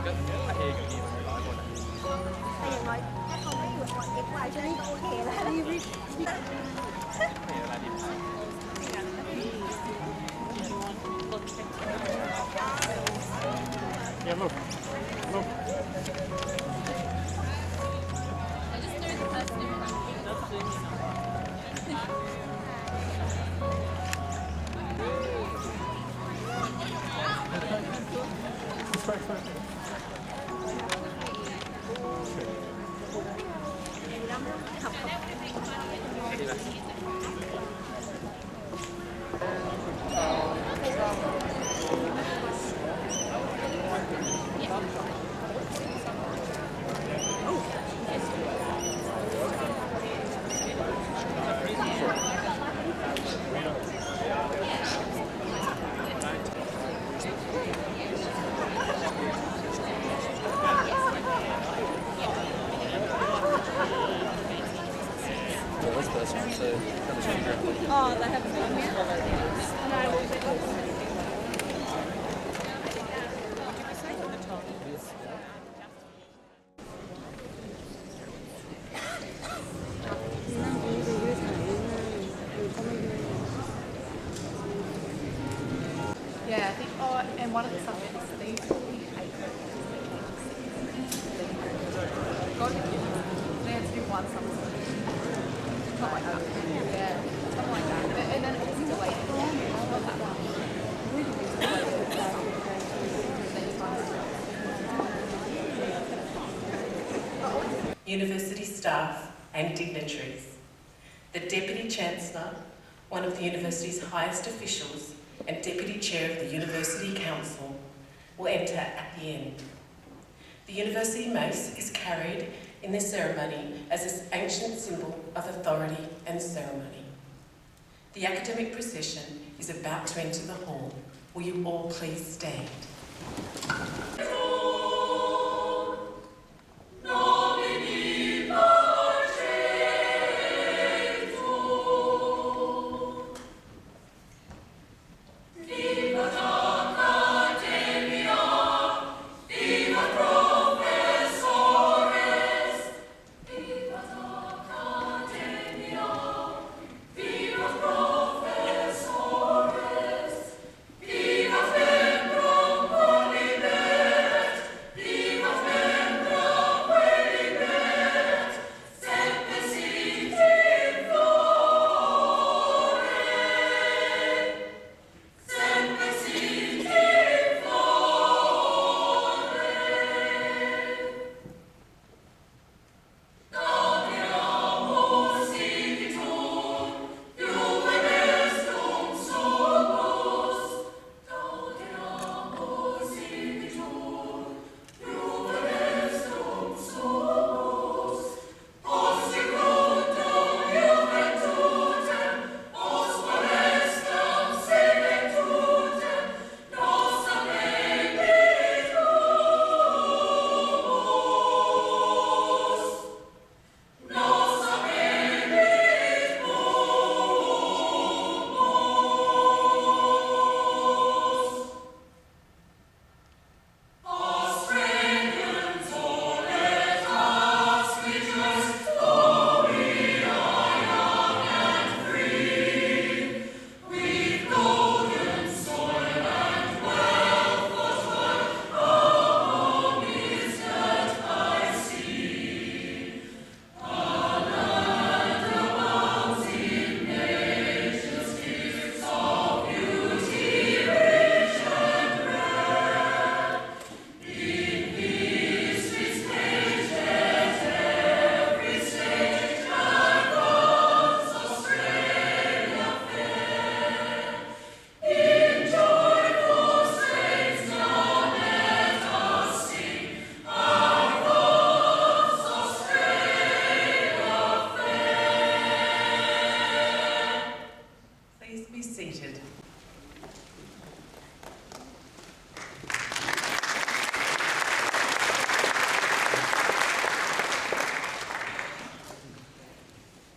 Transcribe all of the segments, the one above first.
ก็พระเอกอยู่นี่มัน100 คนอะ แต่อย่างน้อยถ้าเขาไม่อยู่ก่อน X Y ช่วยก็โอเคแล้ว ไม่เห็นเวลาดิบถ่ายเนี่ยลูกลูก What was this one? The stranger. Oh, they have some Yeah, I think, and one of the subjects, they used to be hate. They had to do one something. Not like that. Yeah, something like that. And then it was delayed. Not that one. University staff and dignitaries. The Deputy Chancellor, one of the university's highest officials and Deputy Chair of the University Council, will enter at the end. The University Mace is carried in this ceremony as an ancient symbol of authority and ceremony. The academic procession is about to enter the hall. Will you all please stand?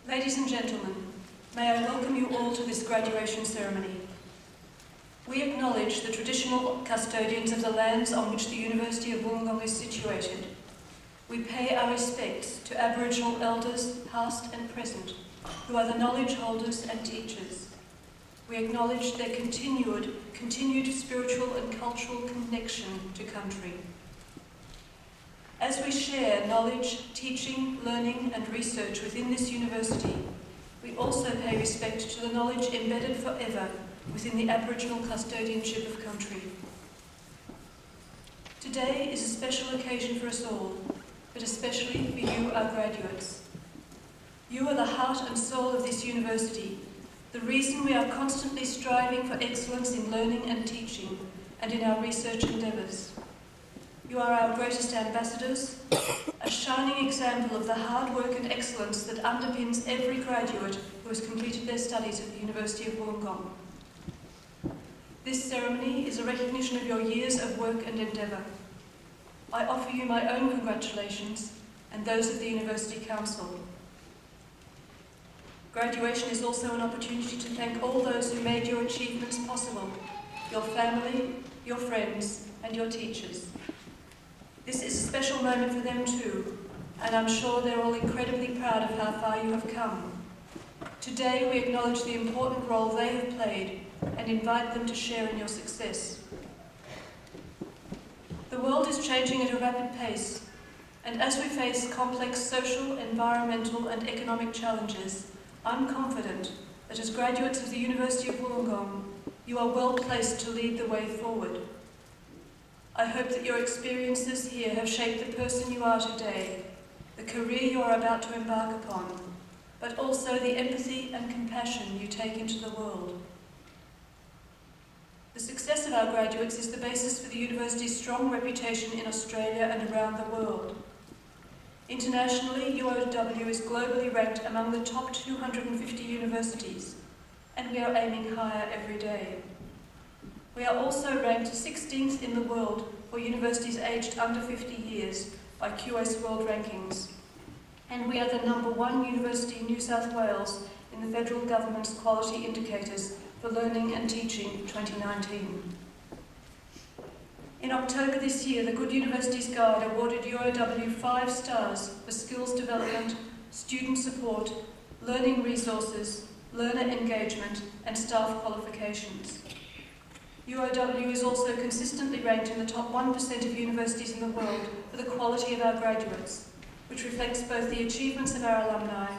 Ladies and gentlemen, may I welcome you all to this graduation ceremony. We acknowledge acknowledge the traditional custodians of the lands on which the University of Wollongong is situated. We pay our respects to Aboriginal elders, past and present, who are the knowledge holders and teachers. We acknowledge their continued spiritual and cultural connection to country. As we share knowledge, teaching, learning and research within this university, we also pay respect to the knowledge embedded forever within the Aboriginal custodianship of country. Today is a special occasion for us all, but especially for you, our graduates. You are the heart and soul of this university, the reason we are constantly striving for excellence in learning and teaching and in our research endeavours. You are our greatest ambassadors, a shining example of the hard work and excellence that underpins every graduate who has completed their studies at the University of Wollongong. This ceremony is a recognition of your years of work and endeavour. I offer you my own congratulations and those of the University Council. Graduation is also an opportunity to thank all those who made your achievements possible, your family, your friends, and your teachers. This is a special moment for them too, and I'm sure they're all incredibly proud of how far you have come. Today we acknowledge the important role they have played and invite them to share in your success. The world is changing at a rapid pace, and as we face complex social, environmental and economic challenges, I'm confident that as graduates of the University of Wollongong, you are well placed to lead the way forward. I hope that your experiences here have shaped the person you are today, the career you are about to embark upon, but also the empathy and compassion you take into the world. The success of our graduates is the basis for the university's strong reputation in Australia and around the world. Internationally, UOW is globally ranked among the top 250 universities, and we are aiming higher every day. We are also ranked 16th in the world for universities aged under 50 years by QS World Rankings, and we are the #1 university in New South Wales in the federal government's quality indicators for learning and teaching 2019. In October this year, the Good Universities Guide awarded UOW 5 stars for skills development, student support, learning resources, learner engagement, and staff qualifications. UOW is also consistently ranked in the top 1% of universities in the world for the quality of our graduates, which reflects both the achievements of our alumni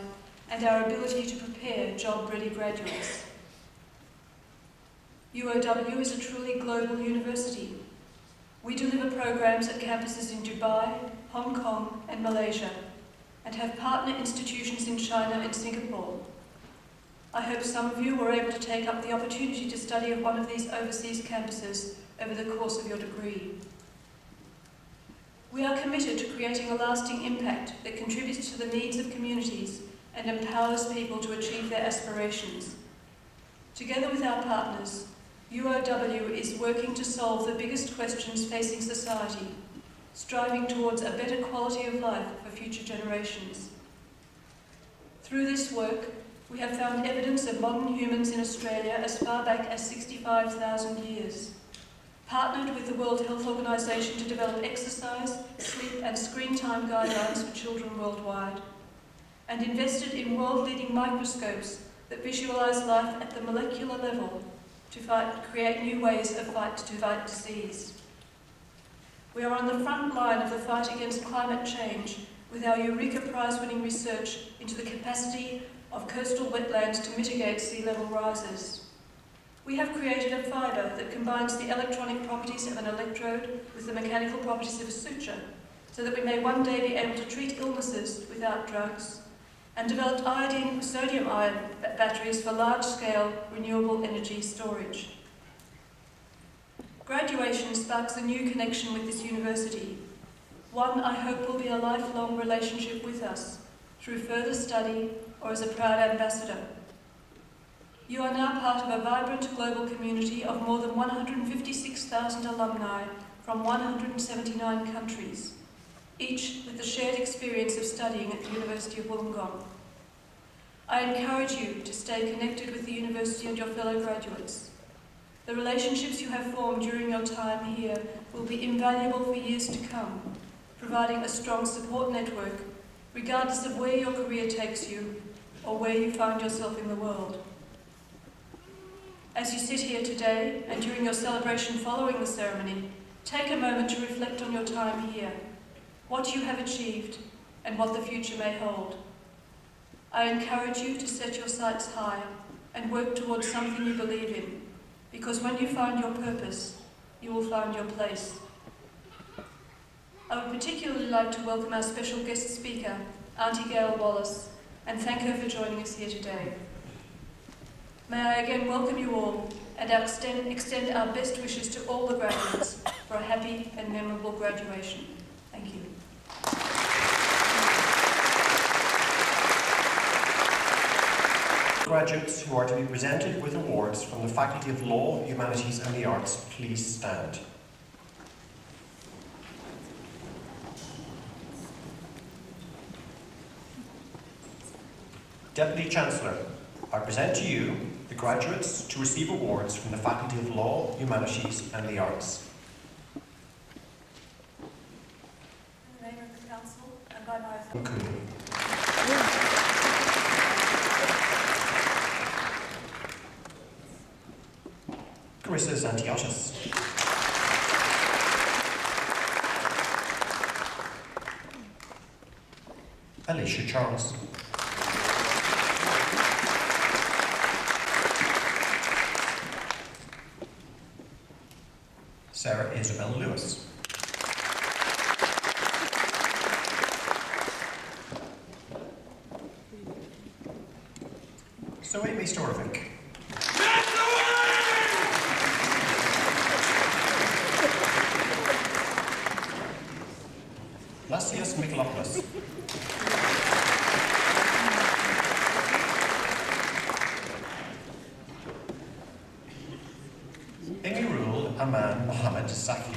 and our ability to prepare job-ready graduates. UOW is a truly global university. We deliver programs at campuses in Dubai, Hong Kong and Malaysia, and have partner institutions in China and Singapore. I hope some of you were able to take up the opportunity to study at one of these overseas campuses over the course of your degree. We are committed to creating a lasting impact that contributes to the needs of communities and empowers people to achieve their aspirations. Together with our partners, UOW is working to solve the biggest questions facing society, striving towards a better quality of life for future generations. Through this work, we have found evidence of modern humans in Australia as far back as 65,000 years, partnered with the World Health Organization to develop exercise, sleep and screen time guidelines for children worldwide, and invested in world-leading microscopes that visualize life at the molecular level to create new ways to fight disease. We are on the front line of the fight against climate change with our Eureka Prize-winning research into the capacity of coastal wetlands to mitigate sea level rises. We have created a fibre that combines the electronic properties of an electrode with the mechanical properties of a suture, so that we may one day be able to treat illnesses without drugs, and developed sodium-ion batteries for large-scale renewable energy storage. Graduation sparks a new connection with this university, one I hope will be a lifelong relationship with us, through further study or as a proud ambassador. You are now part of a vibrant global community of more than 156,000 alumni from 179 countries, each with the shared experience of studying at the University of Wollongong. I encourage you to stay connected with the university and your fellow graduates. The relationships you have formed during your time here will be invaluable for years to come, providing a strong support network, regardless of where your career takes you or where you find yourself in the world. As you sit here today and during your celebration following the ceremony, take a moment to reflect on your time here, what you have achieved, and what the future may hold. I encourage you to set your sights high and work towards something you believe in, because when you find your purpose, you will find your place. I would particularly like to welcome our special guest speaker, Auntie Gail Wallace, and thank her for joining us here today. May I again welcome you all and extend our best wishes to all the graduates for a happy and memorable graduation. Thank you. Graduates who are to be presented with awards from the Faculty of Law, Humanities and the Arts, please stand. Deputy Chancellor, I present to you the graduates to receive awards from the Faculty of Law, Humanities and the Arts. In the name of the Council and by my Cooley. Carissa Zantiotis. Alicia Charles. Sarah Isabel Lewis. Zoe Storovic. Lasius Mikalopoulos. Emirul Aman Mohammed Saki.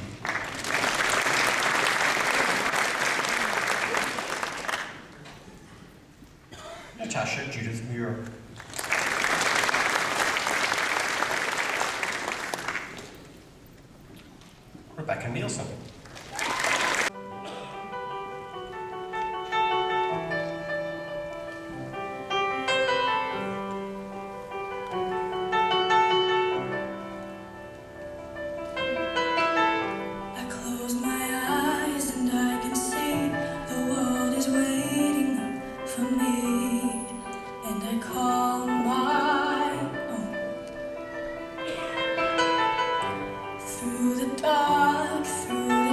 Natasha Judith Muir. Rebecca Nielsen. I close my eyes and I can see the world is waiting up for me, and I call my own. Through the dark, through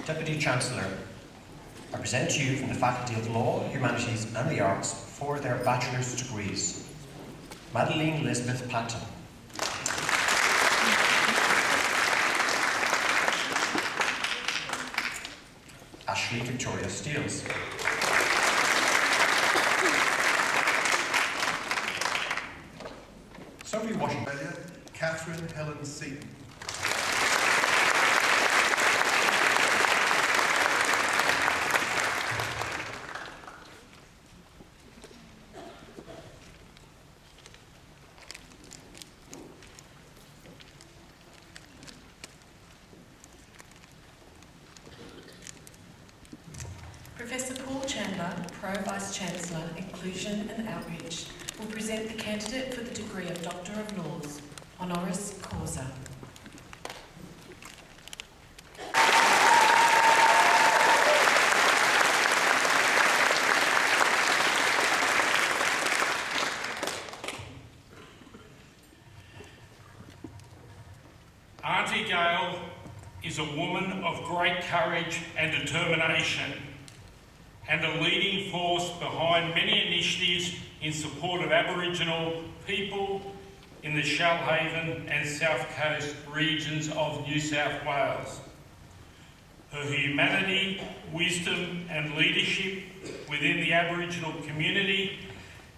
Deputy Chancellor, I present to you from the Faculty of Law, Humanities and the Arts for their bachelor's degrees. Madeleine Elizabeth Patton. Ashley Victoria Steels. Sophie Washington. Catherine Helen Seaton. Professor Paul Chandler, Pro Vice-Chancellor, Inclusion and Outreach, will present the candidate for the degree of Doctor of Laws, honoris causa. Auntie Gail is a woman of great courage and determination, and a leading force behind many initiatives in support of Aboriginal people in the Shoalhaven and South Coast regions of New South Wales. Her humanity, wisdom and leadership within the Aboriginal community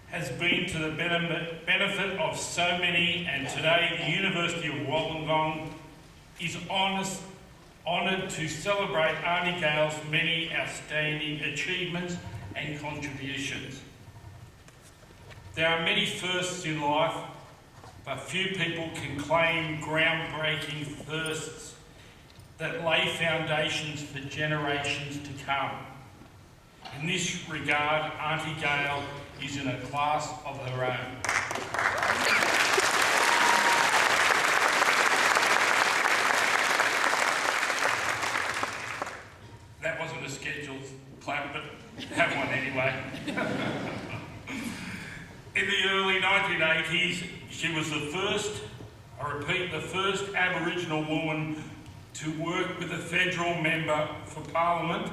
has been to the benefit of so many, and today the University of Wollongong is honoured to celebrate Auntie Gail's many outstanding achievements and contributions. There are many firsts in life, but few people can claim groundbreaking firsts that lay foundations for generations to come. In this regard, Auntie Gail is in a class of her own. That wasn't a scheduled clap, but have one anyway. In the early 1980s, she was the first Aboriginal woman to work with a federal member for Parliament,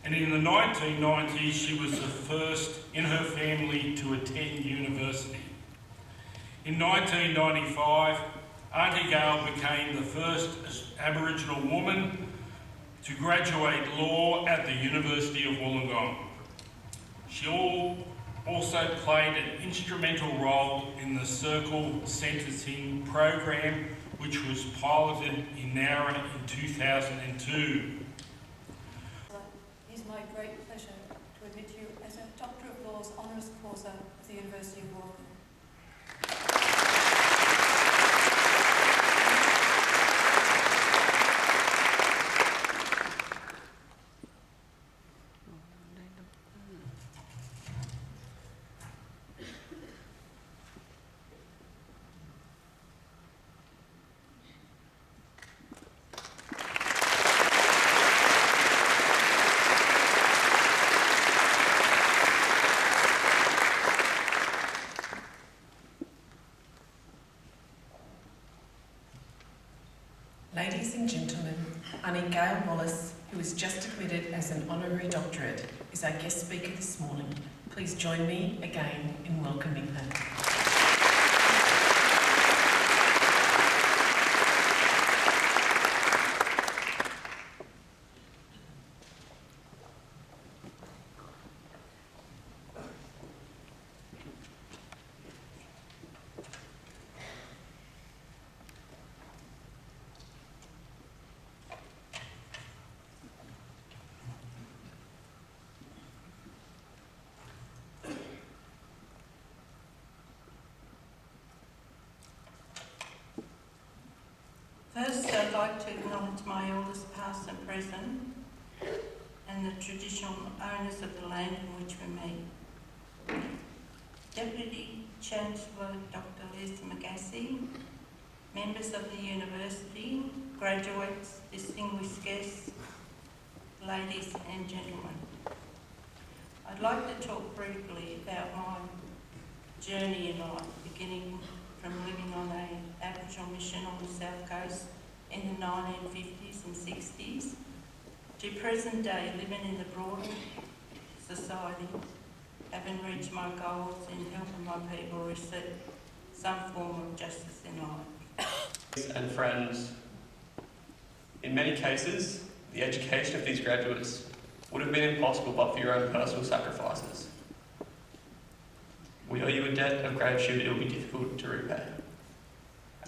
and in the 1990s, she was the first in her family to attend university. In 1995, Auntie Gail became the first Aboriginal woman to graduate law at the University of Wollongong. She also played an instrumental role in the Circle Sentencing program, which was piloted in Nowra in 2002. It is my great pleasure to admit you as a Doctor of Laws honoris causa of the University of Wollongong. Ladies and gentlemen, Auntie Gail Wallace, who is just admitted as an honorary doctorate, is our guest speaker this morning. Please join me again in welcoming her. First, I'd like to acknowledge my elders past and present and the traditional owners of the land in which we meet. Deputy Chancellor Dr. Liz McGassie, members of the University, graduates, distinguished guests, ladies and gentlemen. I'd like to talk briefly about my journey in life, beginning from living on an Aboriginal mission on the South Coast in the 1950s and 60s, to present day living in the broader society, having reached my goals in helping my people receive some form of justice in life. And friends, in many cases, the education of these graduates would have been impossible but for your own personal sacrifices. We owe you a debt of gratitude it will be difficult to repay.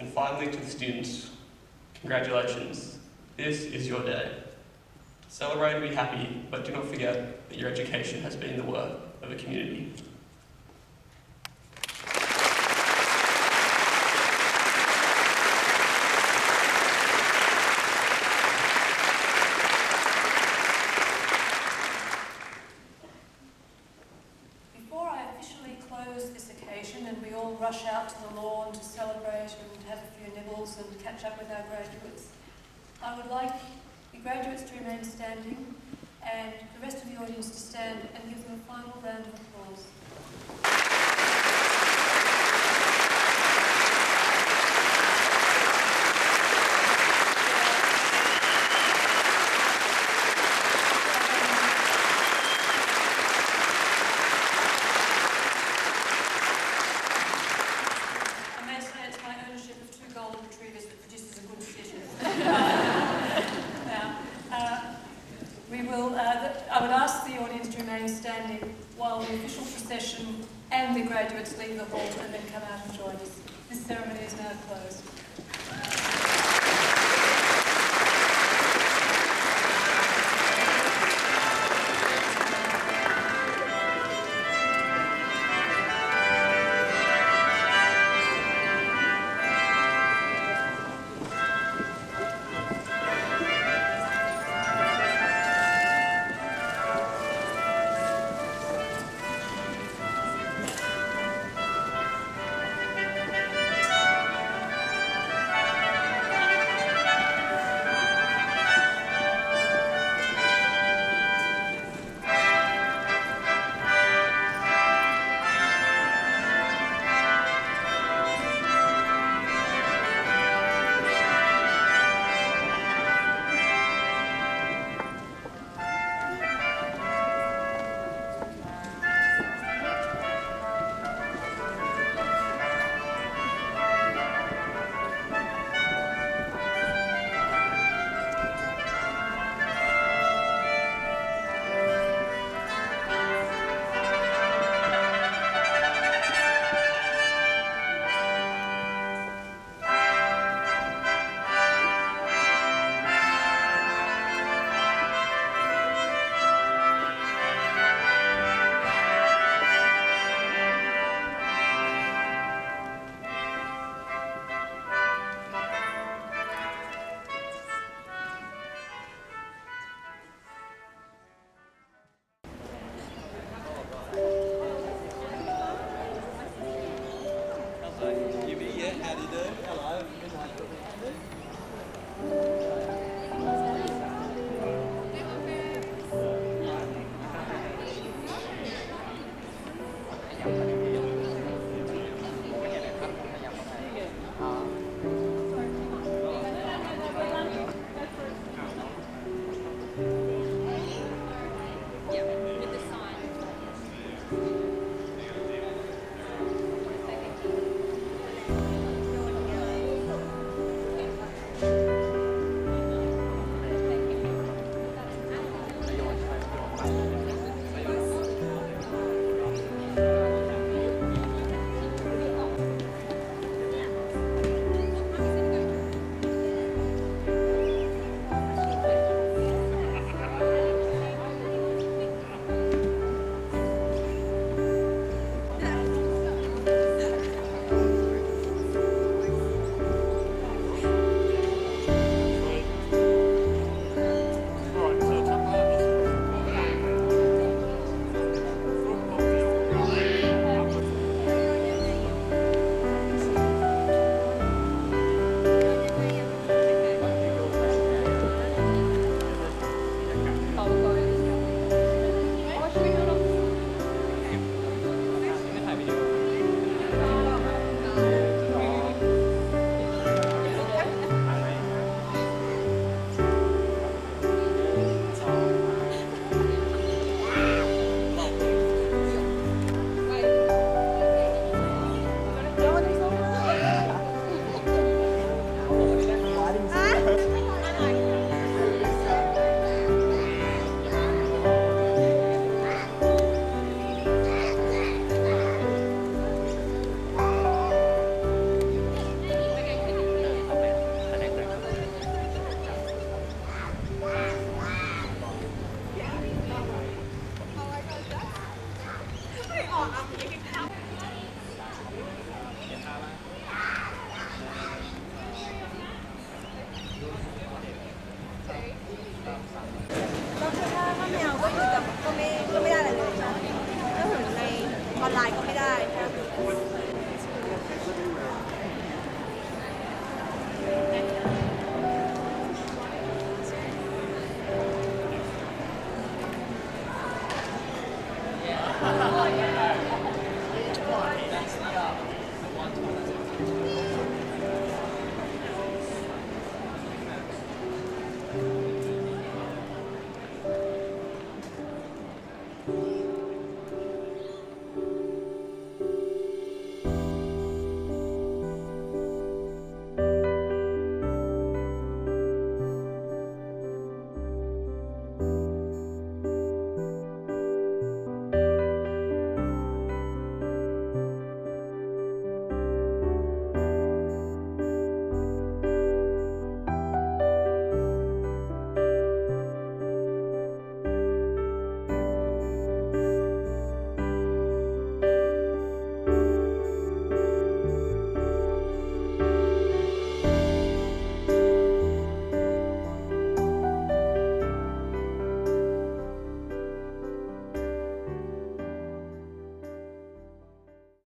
And finally, to the students, congratulations. This is your day. Celebrate and be happy, but do not forget that your education has been the work of a community. Before I officially close this occasion and we all rush out to the lawn to celebrate and have a few nibbles and catch up with our graduates, I would like the graduates to remain standing and the rest of the audience to stand and give them a final round of applause. I may say it's my ownership of 2 golden retrievers that produces a good decision. Now, I would ask the audience to remain standing while the official procession and the graduates leave the hall and then come out and join us. This ceremony is now closed.